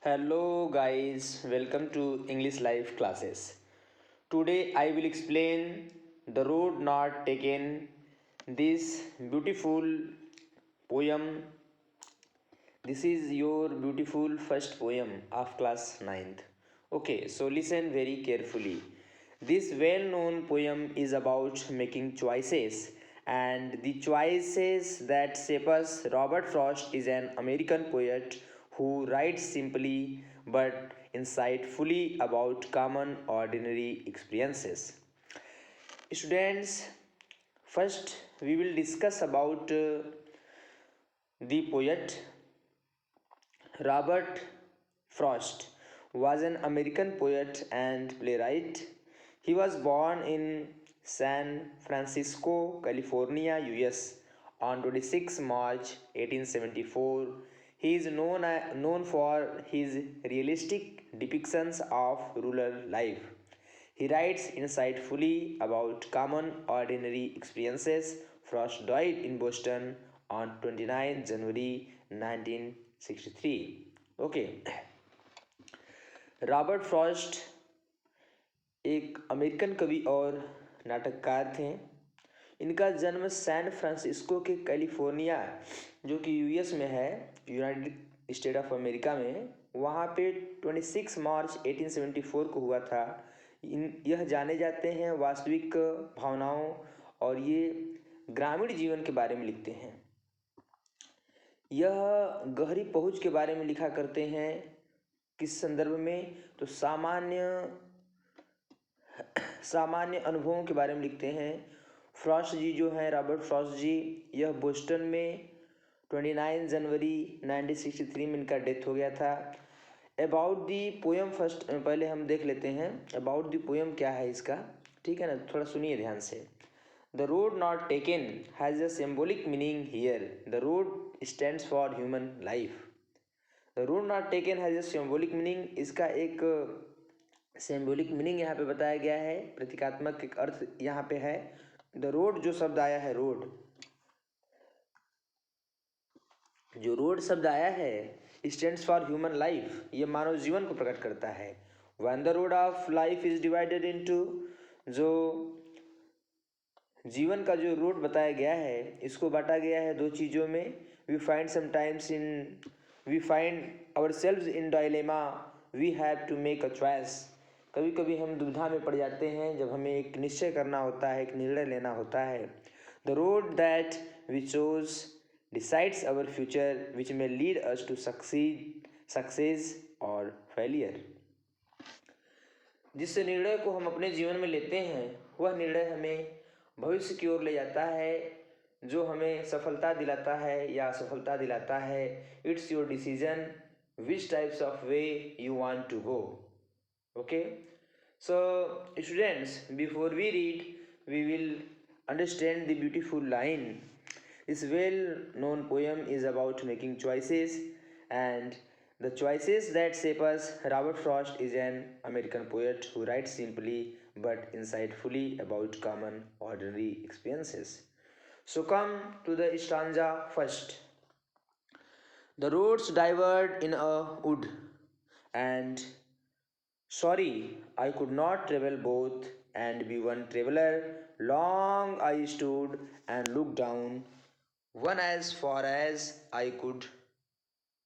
Hello guys, welcome to English Live classes. Today I will explain the road not taken. This beautiful poem. This is your beautiful first poem of class ninth. Okay, so listen very carefully. This well-known poem is about making choices, and the choices that shape us. Robert Frost is an American poet who writes simply but insightfully about common ordinary experiences. Students, first we will discuss about the poet Robert Frost was an American poet and playwright. He was born in San Francisco, California, US on 26 March 1874. He is known for his realistic depictions of rural life. He writes insightfully about common ordinary experiences. Frost died in Boston on 29 January 1963. Okay, Robert Frost एक American कवि और नाटककार थे। इनका जन्म San Francisco के California जो कि यूएस में है, यूनाइटेड स्टेट ऑफ अमेरिका में, वहाँ पे 26 मार्च 1874 को हुआ था। यह जाने जाते हैं वास्तविक भावनाओं और ये ग्रामीण जीवन के बारे में लिखते हैं। यह गहरी पहुँच के बारे में लिखा करते हैं। किस संदर्भ में? तो सामान्य अनुभवों के बारे में लिखते हैं। फ्रॉस्ट जी जो हैं, रॉबर्ट फ्रॉस्ट जी, यह बोस्टन में 29 जनवरी 1963 में इनका डेथ हो गया था। अबाउट दी पोएम फर्स्ट पहले हम देख लेते हैं अबाउट दी पोएम क्या है इसका, ठीक है ना? थोड़ा सुनिए ध्यान से। The road not taken has a symbolic meaning here. The road stands for human life. The road not taken has a symbolic meaning, इसका एक सिम्बोलिक मीनिंग यहाँ पे बताया गया है, प्रतीकात्मक एक अर्थ यहाँ पे है। द रोड जो शब्द आया है, रोड, जो रोड शब्द आया है स्टैंड्स फॉर ह्यूमन लाइफ, ये मानव जीवन को प्रकट करता है। When the road of life is divided into, जो जीवन का जो रोड बताया गया है इसको बांटा गया है दो चीज़ों में। We find ourselves in dilemma, we have to make a choice. कभी कभी हम दुविधा में पड़ जाते हैं जब हमें एक निश्चय करना होता है, एक निर्णय लेना होता है। The road that we chose decides our future which may lead us to success और फेलियर। जिस निर्णय को हम अपने जीवन में लेते हैं वह निर्णय हमें भविष्य की ओर ले जाता है, जो हमें सफलता दिलाता है या असफलता दिलाता है। It's your decision which types of way you want to go. Okay, so students, before we read we will understand the beautiful line. This well known poem is about making choices and the choices that shape us. Robert Frost is an American poet who writes simply but insightfully about common ordinary experiences. So come to the stanza first. The roads diverged in a wood, and sorry, I could not travel both and be one traveler. Long I stood and looked down, one as far as I could,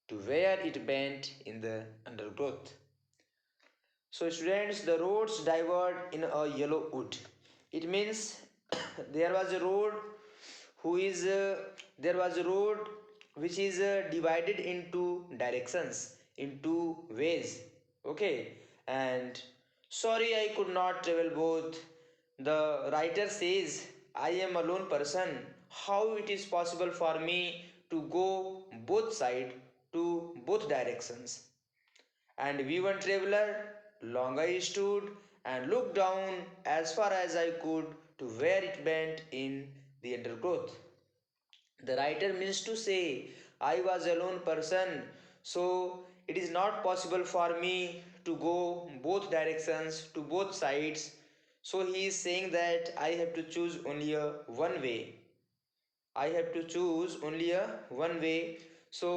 to where it bent in the undergrowth. So, students, the roads diverged in a yellow wood. It means there was a road there was a road which is divided into directions, into ways. Okay, and sorry I could not travel both. The writer says, I am a lone person. How it is possible for me to go both side to both directions? And we one traveler, long I stood and looked down as far as I could to where it bent in the undergrowth. The writer means to say, I was a lone person, so it is not possible for me to go both directions to both sides. So he is saying that I have to choose only a one way. I have to choose only a one way. So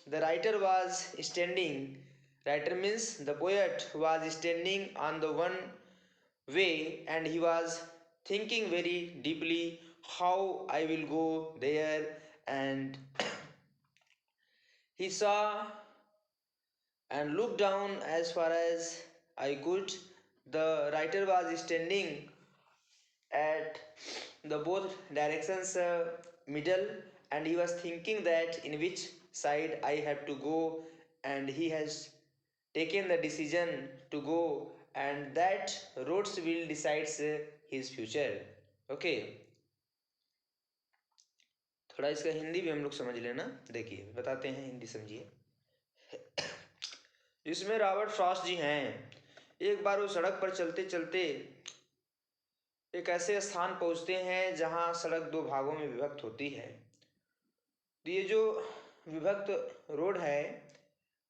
the writer was standing Writer means the poet was standing on the one way and he was thinking very deeply how I will go there, and he saw and looked down as far as I could. The writer was standing at the both directions middle, and he was thinking that in which side I have to go, and he has taken the decision to go, and that roads will decides his future. Okay, थोड़ा इसका हिंदी भी हम लोग समझ लेना। देखिए बताते हैं, हिंदी समझिए। इसमें रॉबर्ट फ्रॉस्ट जी हैं। एक बार वो सड़क पर चलते चलते एक ऐसे स्थान पहुंचते हैं जहां सड़क दो भागों में विभक्त होती है। तो ये जो विभक्त रोड है,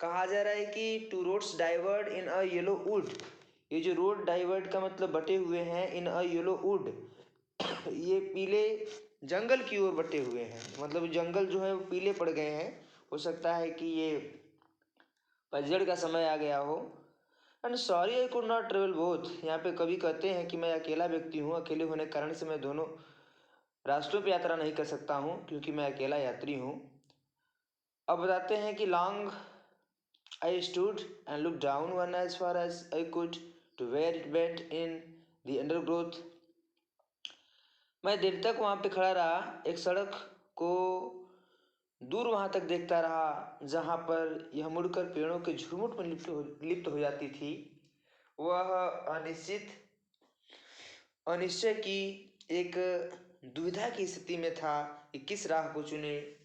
कहा जा रहा है कि two roads divert in a yellow would. ये जो रोड डाइवर्ट का मतलब बटे हुए हैं इन अ येलो वुड, ये पीले जंगल की ओर बटे हुए हैं, मतलब जंगल जो है वो पीले पड़ गए हैं। हो सकता है कि ये पतझड़ का समय आ गया हो। And sorry I could not travel both. यहाँ पे कवि कहते हैं कि मैं अकेला व्यक्ति हूँ, अकेले होने के कारण से मैं दोनों राष्ट्रों पर यात्रा नहीं कर सकता हूँ क्योंकि मैं अकेला यात्री हूँ। अब बताते हैं कि long I stood and look down one as far as I could to where it went in the undergrowth. मैं देर तक वहाँ पे खड़ा रहा, एक सड़क को दूर वहाँ तक देखता रहा जहाँ पर यह मुड़कर पेड़ों के झुरमुट में लिप्त हो जाती थी। वह अनिश्चय की एक दुविधा की स्थिति में था कि किस राह को चुने।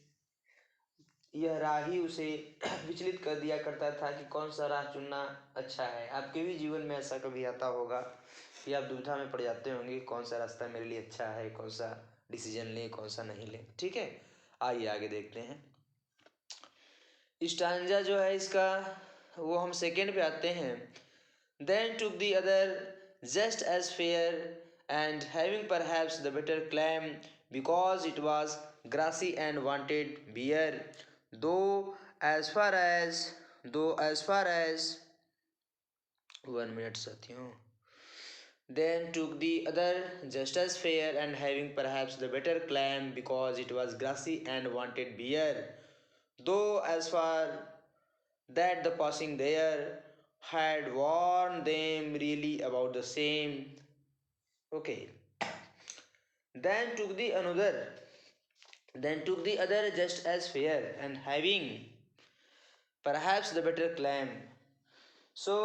यह राह ही उसे विचलित कर दिया करता था कि कौन सा राह चुनना अच्छा है। आपके भी जीवन में ऐसा कभी आता होगा कि आप दुविधा में पड़ जाते होंगे, कौन सा रास्ता मेरे लिए अच्छा है, कौन सा डिसीजन लें, कौन सा नहीं लें। ठीक है, आइए आगे देखते हैं। स्टांजा जो है इसका वो हम सेकेंड पे आते हैं। Then took the other just as fair and having perhaps the better claim because it was grassy and wanted wear though as far as 1 minute साथियों। Then took the other just as fair and having perhaps the better claim because it was grassy and wanted beer, though as far that the passing there had warned them really about the same. Okay. Then took the other just as fair and having perhaps the better claim. So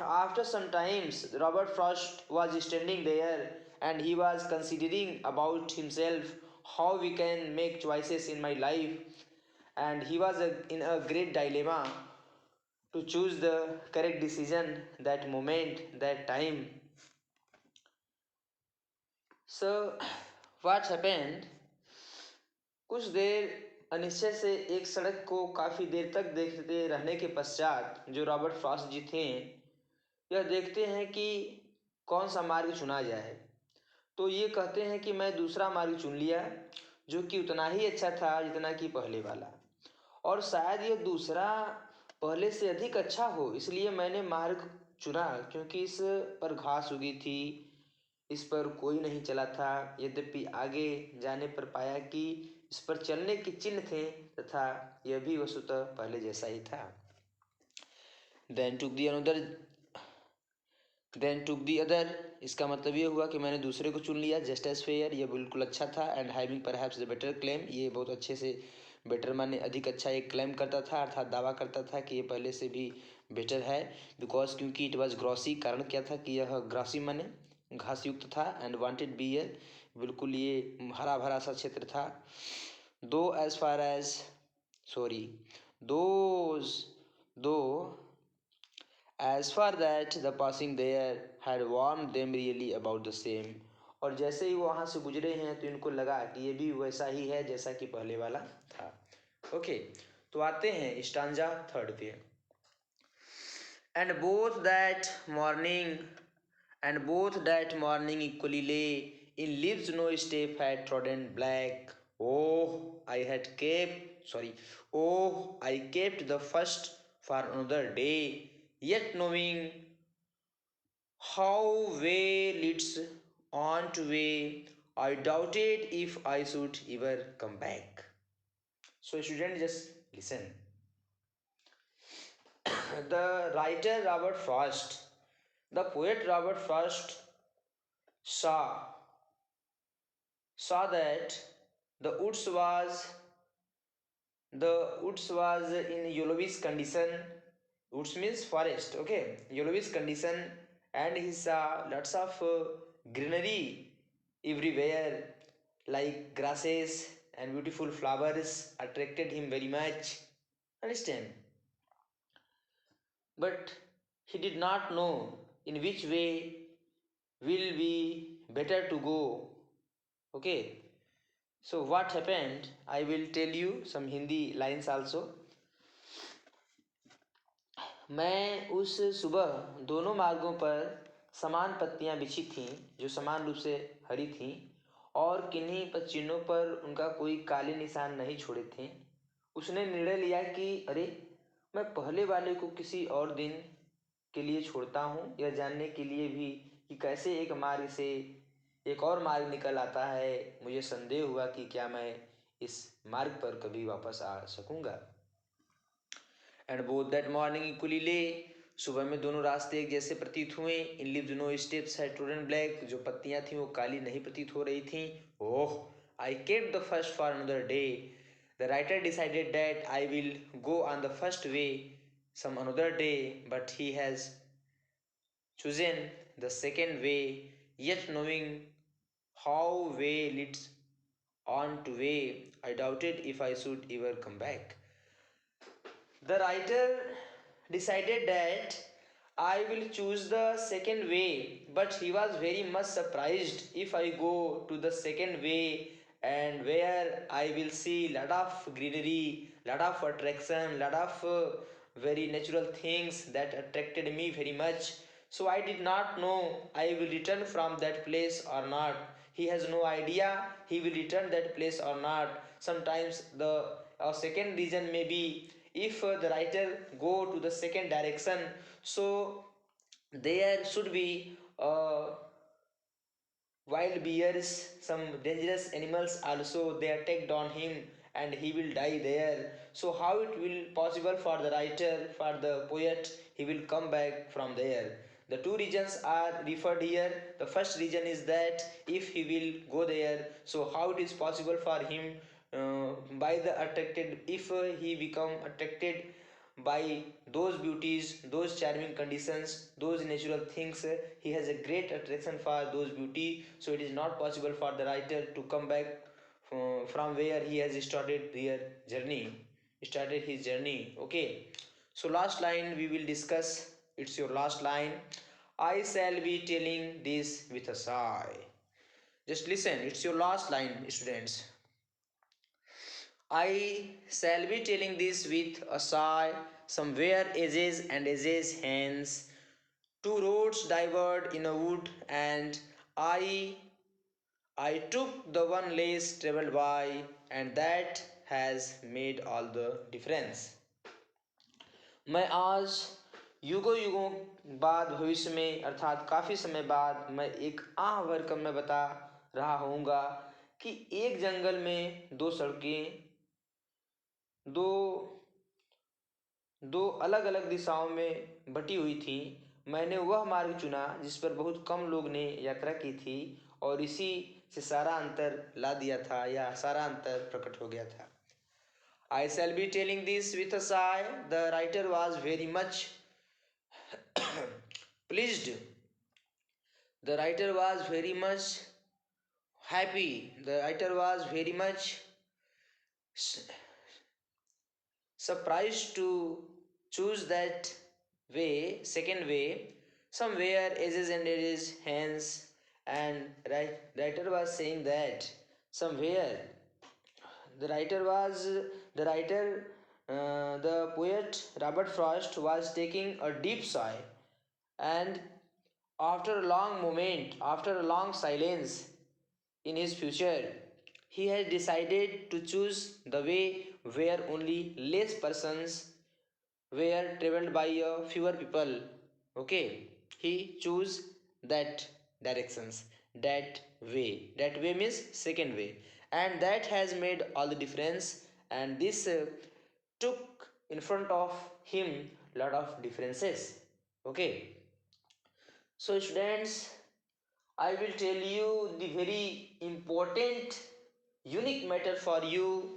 after some times Robert Frost was standing there and he was considering about himself how we can make choices in my life, and he was in a great dilemma to choose the correct decision that moment, that time. So what happened, कुछ देर अनिश्चय से एक सड़क को काफ़ी देर तक देखते रहने के पश्चात जो रॉबर्ट फ्रॉस्ट जी थे यह देखते हैं कि कौन सा मार्ग चुना जाए। तो ये कहते हैं कि मैं दूसरा मार्ग चुन लिया जो कि उतना ही अच्छा था जितना कि पहले वाला, और शायद ये दूसरा पहले से अधिक अच्छा हो, इसलिए मैंने मार्ग चुना क्योंकि इस पर घास उगी थी, इस पर कोई नहीं चला था। यद्यपि आगे जाने पर पाया कि इस पर चलने के चिन्ह थे तथा यह भी वस्तुतः पहले जैसा ही था। देन टुक दी अदर, इसका मतलब ये हुआ कि मैंने दूसरे को चुन लिया। जस्ट एज फेयर, यह बिल्कुल अच्छा था। And having perhaps the better claim, ये बहुत अच्छे से, बेटर माने अधिक अच्छा, एक क्लेम करता था अर्थात दावा करता था कि ये पहले से भी बेटर है। बिकॉज, क्योंकि इट वॉज ग्रॉसी, कारण क्या था कि यह ग्रॉसी माने घास युक्त था। एंड वांटेड बियर, बिल्कुल ये हरा भरा सा क्षेत्र था। दो एज फार एज सॉरी दो as far that the passing there had warned them really about the same, और जैसे ही वो वहाँ से गुजरे हैं तो इनको लगा कि ये भी वैसा ही है जैसा कि पहले वाला था। ओके, तो आते हैं स्टांजा थर्ड पे। And both that morning equally lay in leaves no step had trodden black. Oh, I kept the first for another day, yet knowing how way leads on to way, I doubted if I should ever come back. So, student, just listen. The writer Robert Frost, the poet Robert Frost saw that the woods was in yellowish condition. Woods means forest, okay, yellowish condition, and he saw lots of greenery everywhere, like grasses and beautiful flowers attracted him very much. Understand? But he did not know in which way will be better to go. Okay, so what happened, I will tell you some Hindi lines also. मैं उस सुबह दोनों मार्गों पर समान पत्तियां बिछी थीं जो समान रूप से हरी थीं और किन्हीं पच्चीनों पर उनका कोई काले निशान नहीं छोड़े थे। उसने निर्णय लिया कि अरे, मैं पहले वाले को किसी और दिन के लिए छोड़ता हूँ, यह जानने के लिए भी कि कैसे एक मार्ग से एक और मार्ग निकल आता है। मुझे संदेह हुआ कि क्या मैं इस मार्ग पर कभी वापस आ सकूँगा। And both that morning equally lay, सुबह में दोनों रास्ते एक जैसे प्रतीत हुए। In leaves no steps had trodden black, जो पत्तियां थीं वो काली नहीं प्रतीत हो रही थीं। Oh, I kept the first for another day, the writer decided that I will go on the first way some another day, but he has chosen the second way, yet knowing how way leads on to way, I doubted if I should ever come back. The writer decided that I will choose the second way, but he was very much surprised if I go to the second way and where I will see lot of greenery, lot of attraction, lot of very natural things that attracted me very much. So I did not know I will return from that place or not. He has no idea he will return that place or not. Sometimes the second reason may be if the writer go to the second direction, so there should be wild bears, some dangerous animals also, they attacked on him and he will die there. So how it will possible for the writer, for the poet, he will come back from there? The two regions are referred here. The first region is that if he will go there, so how it is possible for him by the attracted, if he become attracted by those beauties, those charming conditions, those natural things, he has a great attraction for those beauty. So it is not possible for the writer to come back from where he has started his journey. Okay, so last line we will discuss. It's your last line. I shall be telling this with a sigh. Just listen, it's your last line, students. I shall be telling this with a sigh. Somewhere edges and edges hence, two roads diverged in a wood, and I took the one less traveled by, and that has made all the difference. मैं आज युगों युगों बाद भविष्य में अर्थात काफ़ी समय बाद मैं एक आह भर कर मैं बता रहा होऊंगा कि एक जंगल में दो सड़कें दो दो अलग अलग दिशाओं में बटी हुई थी। मैंने वह मार्ग चुना जिस पर बहुत कम लोग ने यात्रा की थी और इसी से सारा अंतर ला दिया था या सारा अंतर प्रकट हो गया था। I shall be telling this with a sigh. The writer was very much pleased. The writer was very much happy. The writer was very much surprised to choose that way, second way, somewhere edges and edges hands, and writer was saying that somewhere the writer was the writer the poet Robert Frost was taking a deep sigh, and after a long moment, after a long silence in his future, he has decided to choose the way where only less persons were traveled by fewer people. Okay, he choose that directions, that way. That way means second way, and that has made all the difference. And this took in front of him lot of differences. Okay, so students, I will tell you the very important, unique matter for you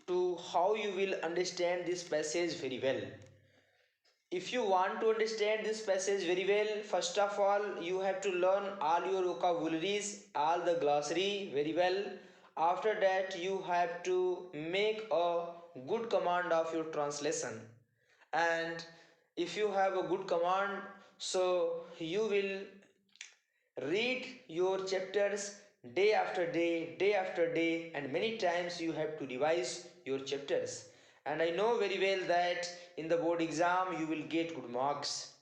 to how you will understand this passage very well. If you want to understand this passage very well, first of all, you have to learn all your vocabularies, all the glossary very well. After that, you have to make a good command of your translation. And if you have a good command, so you will read your chapters day after day, and many times you have to revise your chapters. And I know very well that in the board exam you will get good marks.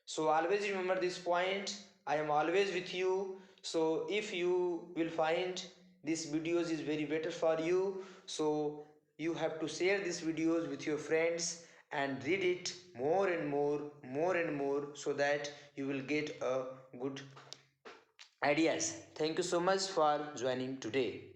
So always remember this point. I am always with you. So if you will find this videos is very better for you, so you have to share these videos with your friends and read it more and more, so that you will get a good ideas. Thank you so much for joining today.